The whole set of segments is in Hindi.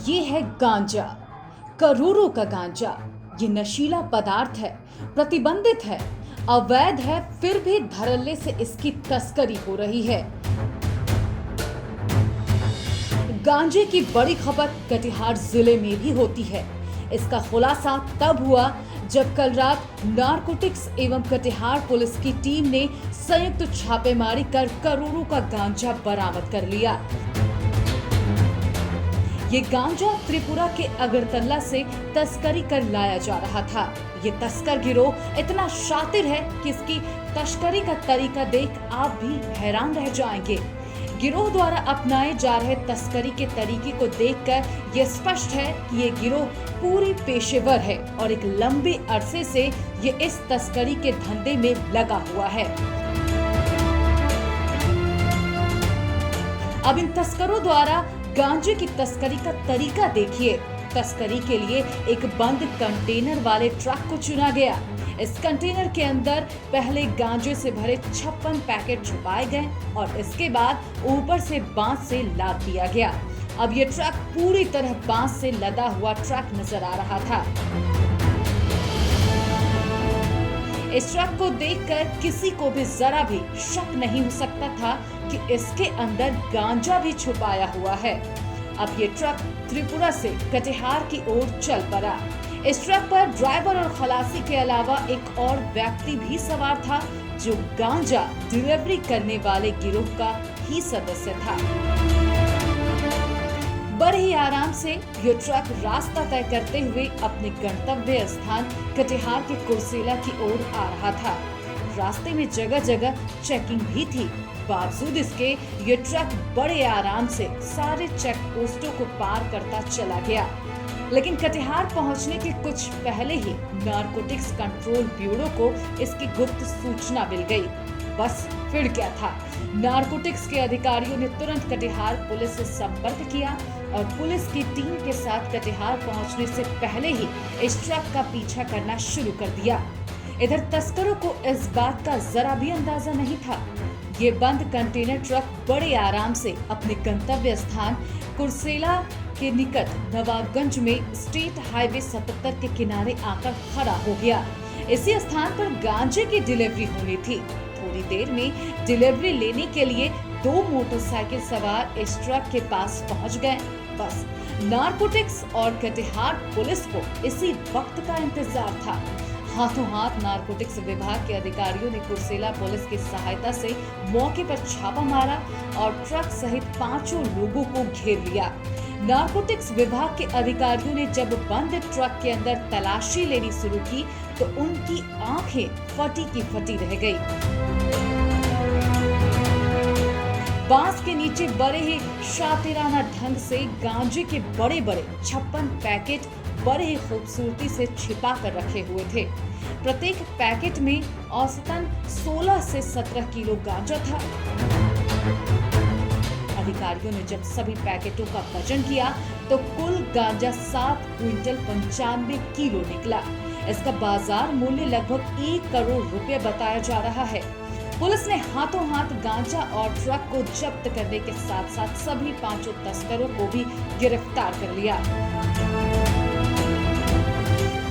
ये है गांजा, करोड़ों का गांजा। ये नशीला पदार्थ है, प्रतिबंधित है, अवैध है, फिर भी धड़ल्ले से इसकी तस्करी हो रही है। गांजे की बड़ी खपत कटिहार जिले में भी होती है। इसका खुलासा तब हुआ जब कल रात नारकोटिक्स एवं कटिहार पुलिस की टीम ने संयुक्त छापेमारी कर करोड़ों का गांजा बरामद कर लिया। ये गांजा त्रिपुरा के अगरतला से तस्करी कर लाया जा रहा था। ये तस्कर गिरोह इतना शातिर है कि इसकी तस्करी का तरीका देख आप भी हैरान रह जाएंगे। गिरोह द्वारा अपनाए जा रहे तस्करी के तरीके को देखकर ये स्पष्ट है कि ये गिरोह पूरी पेशेवर है और एक लंबे अरसे से ये इस तस्करी के धंधे में लगा हुआ है। अब इन तस्करों द्वारा गांजे की तस्करी का तरीका देखिए। तस्करी के लिए एक बंद कंटेनर वाले ट्रक को चुना गया। इस कंटेनर के अंदर पहले गांजे से भरे 56 पैकेट छुपाए गए और इसके बाद ऊपर से बांस से लाद दिया गया। अब ये ट्रक पूरी तरह बांस से लदा हुआ ट्रक नजर आ रहा था। इस ट्रक को देखकर किसी को भी जरा भी शक नहीं हो सकता था कि इसके अंदर गांजा भी छुपाया हुआ है। अब ये ट्रक त्रिपुरा से कटिहार की ओर चल पड़ा। इस ट्रक पर ड्राइवर और खलासी के अलावा एक और व्यक्ति भी सवार था जो गांजा डिलीवरी करने वाले गिरोह का ही सदस्य था। बड़े ही आराम से ये ट्रक रास्ता तय करते हुए अपने गंतव्य स्थान कटिहार के कुर्सेला की ओर आ रहा था। रास्ते में जगह जगह चेकिंग भी थी। बावजूद इसके ये ट्रक बड़े आराम से सारे चेक पोस्टों को पार करता चला गया। लेकिन कटिहार पहुंचने के कुछ पहले ही नारकोटिक्स कंट्रोल ब्यूरो को इसकी गुप्त सूचना मिल गई। बस फिर क्या था, नारकोटिक्स के अधिकारियों ने तुरंत कटिहार पुलिस से संपर्क किया और पुलिस की टीम के साथ कटिहार पहुंचने से पहले ही इस ट्रक का पीछा करना शुरू कर दिया। इधर तस्करों को इस बात का जरा भी अंदाजा नहीं था। ये बंद कंटेनर ट्रक बड़े आराम से अपने गंतव्य स्थान कुर्सेला के निकट नवाबगंज में स्टेट हाईवे 77 के किनारे आकर खड़ा हो गया। इसी स्थान पर गांजे की डिलीवरी होनी थी। थोड़ी देर में डिलीवरी लेने के लिए 2 मोटरसाइकिल सवार इस ट्रक के पास पहुंच गए। बस नारकोटिक्स और कटिहार पुलिस को इसी वक्त का इंतजार था। हाथों हाथ नारकोटिक्स विभाग के अधिकारियों ने कुर्सेला पुलिस की सहायता से मौके पर छापा मारा और ट्रक सहित 5 लोगों को घेर लिया। नारकोटिक्स विभाग के अधिकारियों ने जब बंद ट्रक के अंदर तलाशी लेनी शुरू की तो उनकी आंखें फटी की फटी रह गई। बांस के नीचे बड़े ही शातिराना ढंग से गांजे के बड़े बड़े 56 पैकेट बड़े ही खूबसूरती से छिपा कर रखे हुए थे। प्रत्येक पैकेट में औसतन 16 से 17 किलो गांजा था। अधिकारियों ने जब सभी पैकेटों का वजन किया तो कुल गांजा 7 क्विंटल 95 किलो निकला। इसका बाजार मूल्य लगभग 1 करोड़ रुपए बताया जा रहा है। पुलिस ने हाथों हाथ गांजा और ट्रक को जब्त करने के साथ साथ सभी 5 तस्करों को भी गिरफ्तार कर लिया।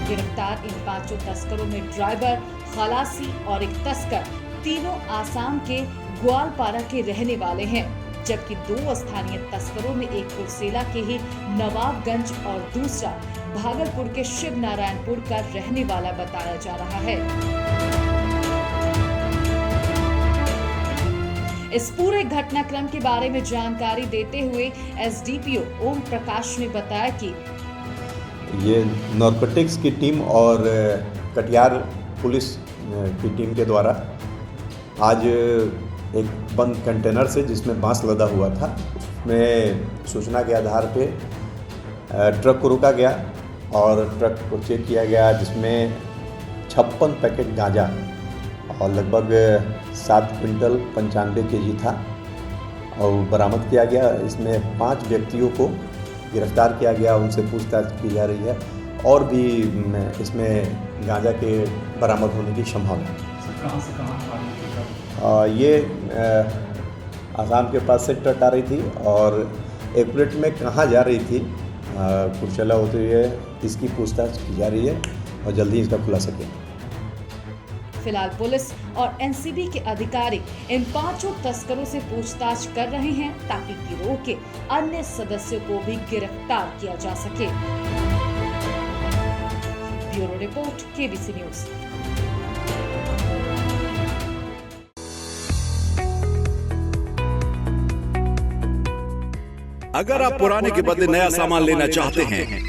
गिरफ्तार इन 5 तस्करों में ड्राइवर, खलासी और एक तस्कर तीनों आसाम के ग्वालपारा के रहने वाले हैं, जबकि 2 स्थानीय तस्करों में एक कुर्सेला के ही नवाबगंज और दूसरा भागलपुर के शिव नारायणपुर का रहने वाला बताया जा रहा है। इस पूरे घटनाक्रम के बारे में जानकारी देते हुए एसडीपीओ ओम प्रकाश ने बताया कि ये नारकोटिक्स की टीम और कटिहार पुलिस की टीम के द्वारा आज एक बंद कंटेनर से जिसमें बांस लदा हुआ था, उसमें सूचना के आधार पे ट्रक को रोका गया और ट्रक को चेक किया गया जिसमें 56 पैकेट गांजा और लगभग 7 क्विंटल 95 केजी था और बरामद किया गया। इसमें 5 व्यक्तियों को गिरफ्तार किया गया, उनसे पूछताछ की जा रही है और भी इसमें गांजा के बरामद होने की संभावना है। कहाँ से कहाँ ये आसाम के पास से ट्रक आ रही थी और एकुरेट में कहाँ जा रही थी कुर्सेला होते हुए इसकी पूछताछ की जा रही है और जल्दी इसका खुलासा किया। फिलहाल पुलिस और एनसीबी के अधिकारी इन 5 तस्करों से पूछताछ कर रहे हैं ताकि गिरोह के अन्य सदस्यों को भी गिरफ्तार किया जा सके। Bureau report, KBC news. अगर आप पुराने के बदले नया सामान लेना चाहते हैं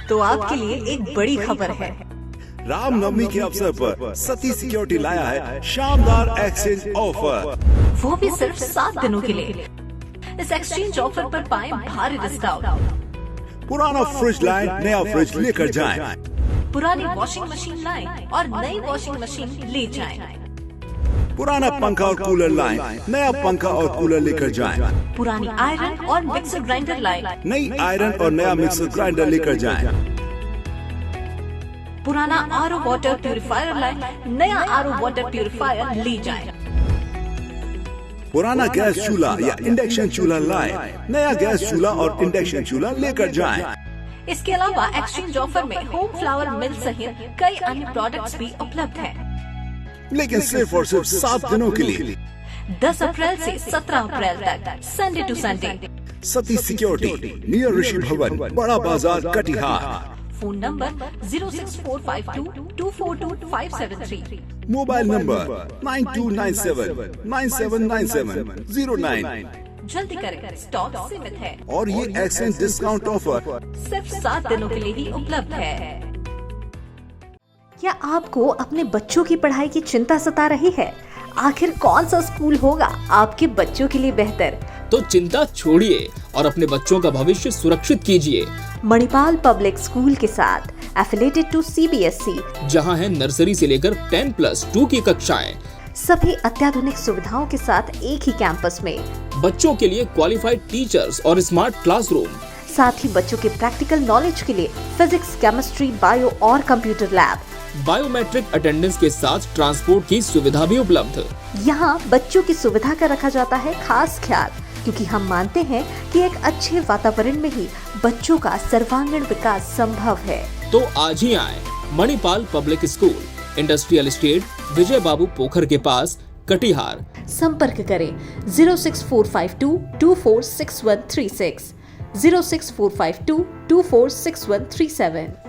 तो आपके लिए एक बड़ी खबर है। रामनवमी के अवसर पर सती सिक्योरिटी लाया है शानदार एक्सचेंज ऑफर, वो भी सिर्फ 7 दिनों के लिए। इस एक्सचेंज ऑफर पर पाएं भारी डिस्काउंट। पुराना फ्रिज लाएं, नया फ्रिज लेकर जाएं। पुरानी वॉशिंग मशीन लाएं और नई वॉशिंग मशीन ले जाएं। पुराना पंखा और कूलर लाएं, नया पंखा और कूलर लेकर जाएं। पुरानी आयरन और मिक्सर ग्राइंडर लाएं, नई आयरन और नया मिक्सर ग्राइंडर लेकर जाएं। पुराना आरओ वाटर प्यूरिफायर लाएं, नया आरओ वाटर प्यूरिफायर ले जाएं। पुराना गैस चूल्हा या इंडक्शन चूल्हा लाएं, नया गैस चूल्हा और इंडक्शन चूल्हा लेकर जाएं। इसके अलावा एक्सचेंज ऑफर में होम फ्लावर मिल सहित कई अन्य प्रोडक्ट्स भी उपलब्ध हैं। लेकिन सिर्फ और सिर्फ 7 दिनों के लिए 10 अप्रैल से 17 अप्रैल तक, Sunday to Sunday. Sati security, near Rishi Bhavan, Bara Bazar, Katihar. Phone number 06452242573। Mobile number 9297979709। जल्दी करें, स्टॉक सीमित है और ये एक्सचेंज डिस्काउंट ऑफर सिर्फ 7 दिनों के लिए ही उपलब्ध है। क्या आपको अपने बच्चों की पढ़ाई की चिंता सता रही है? आखिर कौन सा स्कूल होगा आपके बच्चों के लिए बेहतर? तो चिंता छोड़िए और अपने बच्चों का भविष्य सुरक्षित कीजिए मणिपाल पब्लिक स्कूल के साथ, एफिलेटेड टू सीबीएसई, जहां है नर्सरी से लेकर 10+2 की कक्षाएं। सभी अत्याधुनिक सुविधाओं के साथ एक ही कैंपस में। बच्चों के लिए क्वालिफाइड टीचर्स और स्मार्ट क्लासरूम। साथ ही बच्चों के प्रैक्टिकल नॉलेज के लिए फिजिक्स, केमिस्ट्री, बायो और कंप्यूटर लैब। बायोमेट्रिक अटेंडेंस के साथ ट्रांसपोर्ट की सुविधा भी उपलब्ध। यहाँ बच्चों की सुविधा का रखा जाता है खास ख्याल, क्योंकि हम मानते हैं कि एक अच्छे वातावरण में ही बच्चों का सर्वांगीण विकास संभव है। तो आज ही आए Manipal public school, industrial estate, Vijay Babu Pokhar के पास, कटिहार। संपर्क करें 06452246136, 06452246137।